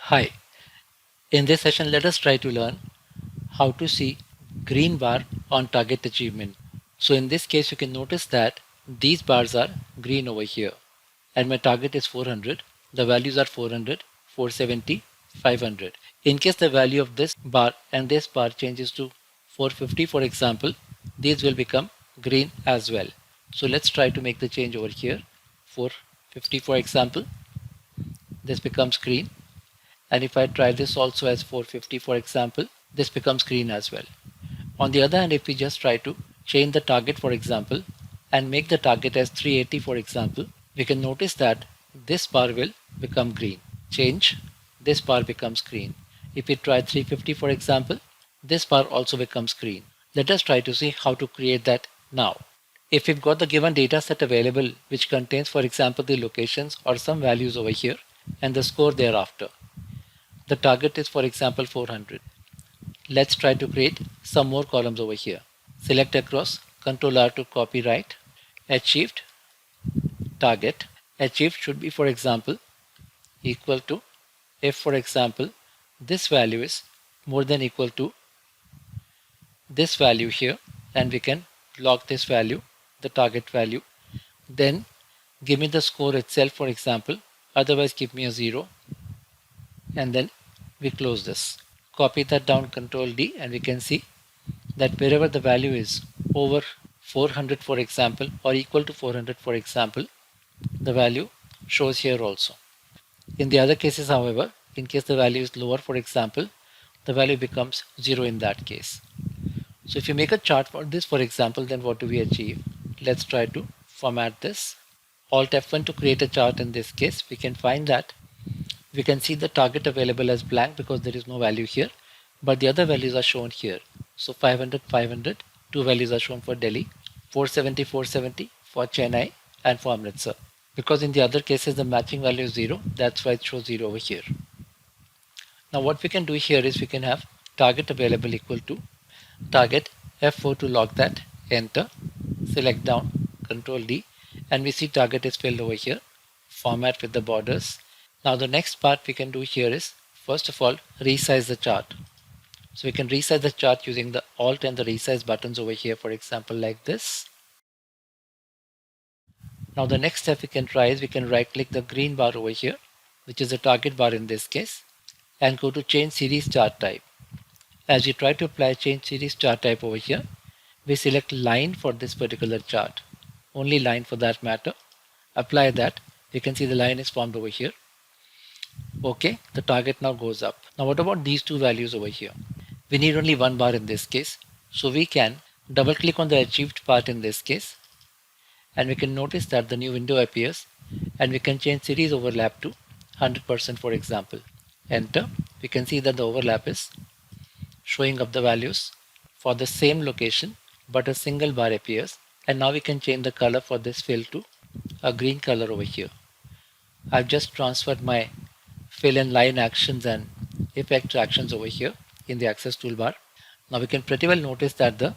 Hi, in this session let us try to learn how to see green bar on target achievement. So in this case you can notice that these bars are green over here and my target is 400. The values are 400, 470, 500. In case the value of this bar and this bar changes to 450 for example, these will become green as well. So let's try to make the change over here. 450 for example, this becomes green. And if I try this also as 450 for example, this becomes green as well. On the other hand, if we just try to change the target for example and make the target as 380 for example, we can notice that this bar will become green. Change, this bar becomes green. If we try 350 for example, this bar also becomes green. Let us try to see how to create that now. If we've got the given data set available which contains for example the locations or some values over here and the score thereafter. The target is for example 400. Let's try to create some more columns over here. Select across, Ctrl R to copy right, achieved, target. Achieved should be for example equal to, if for example this value is more than equal to this value here, and we can log this value, the target value, then give me the score itself for example, otherwise give me a 0, and then we close this. Copy that down, Ctrl D, and we can see that wherever the value is over 400 for example or equal to 400 for example, the value shows here also. In the other cases however, in case the value is lower for example, the value becomes 0 in that case. So if you make a chart for this for example, then what do we achieve? Let's try to format this. Alt F1 to create a chart. In this case we can find that we can see the target available as blank because there is no value here, but the other values are shown here. So 500, 500, two values are shown for Delhi, 470, 470 for Chennai and for Amritsar. Because in the other cases the matching value is 0, that's why it shows 0 over here. Now what we can do here is we can have target available equal to target F4 to log that, enter, select down, Control D, and we see target is filled over here, format with the borders. Now the next part we can do here is first of all resize the chart. So we can resize the chart using the Alt and the resize buttons over here, for example like this. Now the next step we can try is we can right click the green bar over here, which is the target bar in this case, and go to change series chart type. As we try to apply change series chart type over here, we select line for this particular chart, only line for that matter. Apply that, you can see the line is formed over here. Okay, the target now goes up. Now what about these two values over here? We need only one bar in this case, so we can double click on the achieved part in this case, and we can notice that the new window appears, and we can change series overlap to 100% for example. Enter. We can see that the overlap is showing up the values for the same location, but a single bar appears, and now we can change the color for this fill to a green color over here. I've just transferred my fill and line actions and effect actions over here in the access toolbar. Now we can pretty well notice that the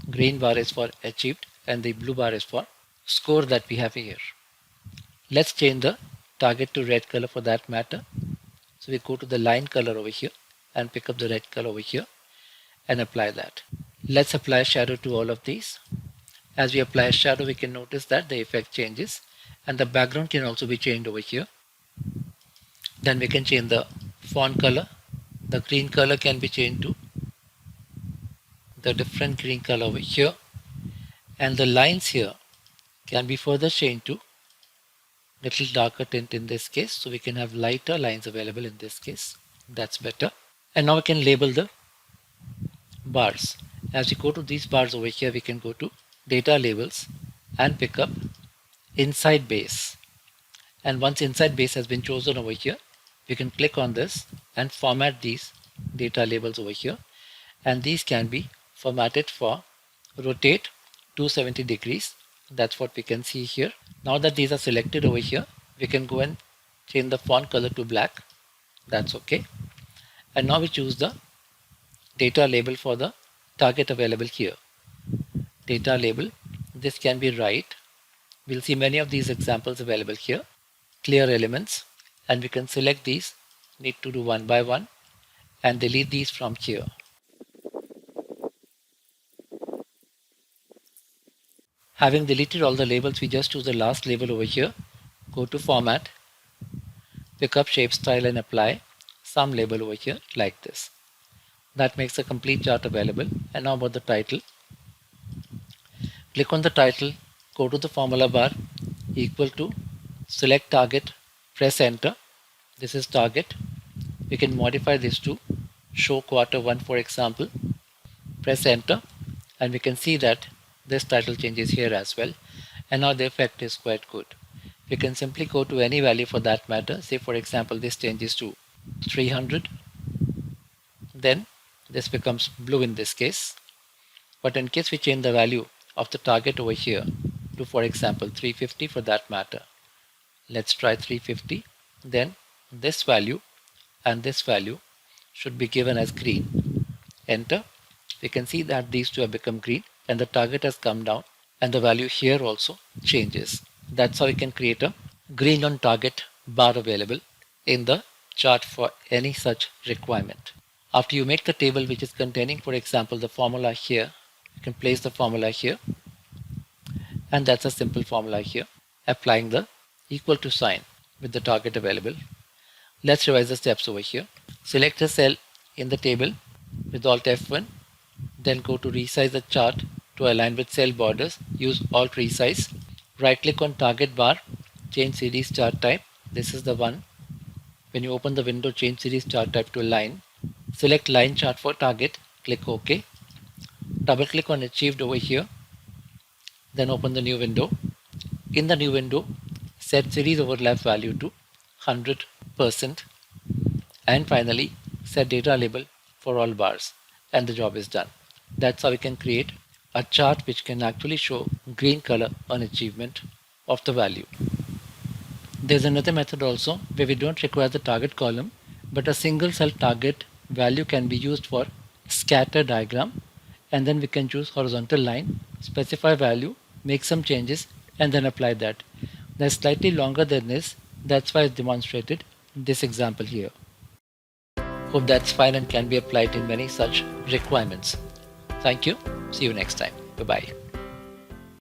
green bar is for achieved and the blue bar is for score that we have here. Let's change the target to red color for that matter. So we go to the line color over here and pick up the red color over here and apply that. Let's apply shadow to all of these. As we apply shadow, we can notice that the effect changes and the background can also be changed over here. Then we can change the font color. The green color can be changed to the different green color over here, and the lines here can be further changed to little darker tint in this case, so we can have lighter lines available in this case. That's better. And now we can label the bars. As we go to these bars over here, we can go to data labels and pick up inside base. And once inside base has been chosen over here, we can click on this and format these data labels over here, and these can be formatted for rotate 270 degrees. That's what we can see here. Now that these are selected over here, we can go and change the font color to black. That's okay. And now we choose the data label for the target available here. Data label, this can be right. We'll see many of these examples available here. Clear elements, and we can select these need to do one by one and delete these from here. Having deleted all the labels, we just choose the last label over here, go to Format, pick up Shape Style and apply some label over here like this. That makes a complete chart available. And now about the title. Click on the title, go to the formula bar, equal to, select target, press enter. This is target. We can modify this to show quarter 1 for example. Press enter and we can see that this title changes here as well. And now the effect is quite good. We can simply go to any value for that matter. Say for example this changes to 300. Then this becomes blue in this case. But in case we change the value of the target over here to for example 350 for that matter. Let's try 350. Then this value and this value should be given as green. Enter. We can see that these two have become green and the target has come down and the value here also changes. That's how you can create a green on target bar available in the chart for any such requirement. After you make the table which is containing for example the formula here, you can place the formula here and that's a simple formula here, applying the equal to sign with the target available. Let's revise the steps over here. Select a cell in the table with Alt F1, then go to resize the chart to align with cell borders. Use Alt Resize. Right click on target bar, change series chart type. This is the one. When you open the window, change series chart type to line. Select line chart for target, click OK. Double click on achieved over here, then open the new window. In the new window, set series overlap value to 100% and finally set data label for all bars and the job is done. That's how we can create a chart which can actually show green color on achievement of the value. There's another method also where we don't require the target column, but a single cell target value can be used for scatter diagram, and then we can choose horizontal line, specify value, make some changes and then apply that. That's slightly longer than this. That's why it's demonstrated in this example here. Hope that's fine and can be applied in many such requirements. Thank you. See you next time. Bye-bye.